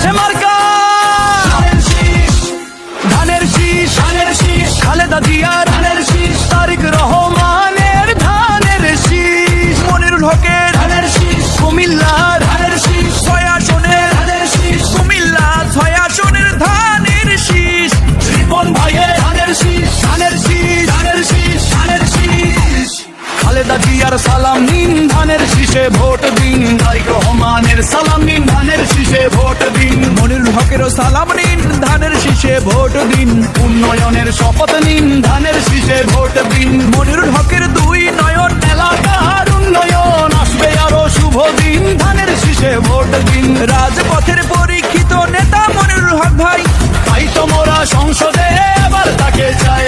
শীষে মার্কা, ধানের শীষ, খালেদা জিয়ার ধানের শীষ, তারেক রহমানের ধানের শীষ, মনিরুল হকের ধানের শীষ, কুমিল্লার ধানের শীষ, 6 আসনের ধানের শীষ, কুমিল্লা 6 আসনের ধানের শীষ, রিপন ভাইয়ের ধানের শীষ, ধানের শীষ, ধানের শীষ, ধানের শীষ। খালেদা জিয়ার সালাম নিন, ধানের শীষে ভোট দিন, তারেক রহমানের সালাম নিন, ধানের শীষে ভোট দিন, মনিরুল হকেরও সালাম নিন, ধানের শীষে ভোট দিন, উন্নয়নের শপথ নিন, ধানের শীষে ভোট দিন, মনিরুল হকের 2 নয়ন, এলাকার উন্নয়ন আসবে আরো শুভ দিন, ধানের শীষে ভোট দিন। রাজপথের পরীক্ষিত নেতা মনিরুল হক ভাই, তাই তো মোরা সংসদে এবার তাকে চাই,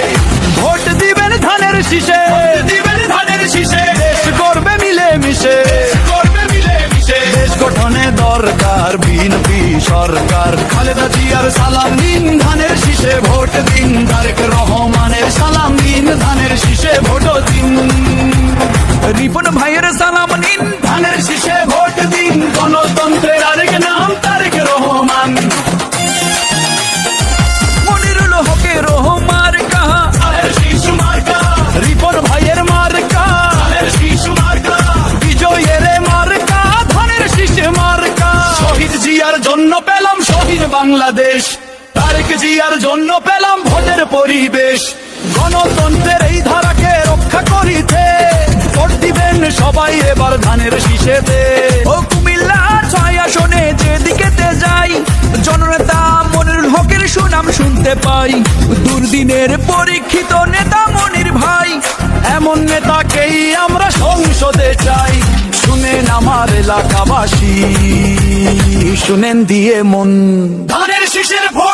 ভোট দিবেন ধানের শীষে, দিবেন ধানের শীষে, দেশ করবে মিলে মিশে, করবে মিলে মিশে, দেশ গঠনে দরকার বিএনপি সরকার। খালেদা জিয়ার সালাম নিন, ধানের শীষে ভোট দিন, তারেক রহমানের সালাম নিন, ধানের শীষে ভোট দিন, রিপন ভাইয়ের সালাম নিন, ধানের শীষে ভোট দিন, গণতন্ত্রের আরেক নাম তারেক রহমান, মনিরুল হকের মার্কা, ধানের শীষ মার্কা, রিপন ভাইয়ের মার্কা, ধানের শীষ মার্কা, বিজয়ের মার্কা, ধানের শীষ মার্কা। শহীদ জিয়ার জন্য পেলাম শহীদ বাংলাদেশ, তারেক জিয়ার জন্য পেলাম ভোটের পরিবেশ, গণতন্ত্রের এই ধারাকে রক্ষা করিতে ভোট দিবেন সবাই এবার ধানের শীষেতে। ও কুমিল্লা 6 আসনে যেদিকেতে যাই, জননেতা মনিরুল হকের সুনাম শুনতে পাই, দুর্দিনের পরীক্ষিত নেতা মনির ভাই, এমন নেতাকেই আমরা সংসদে চাই। শুনেন আমার এলাকাবাসী, শুনেন দিয়ে মন, ধানের শীষের ভোট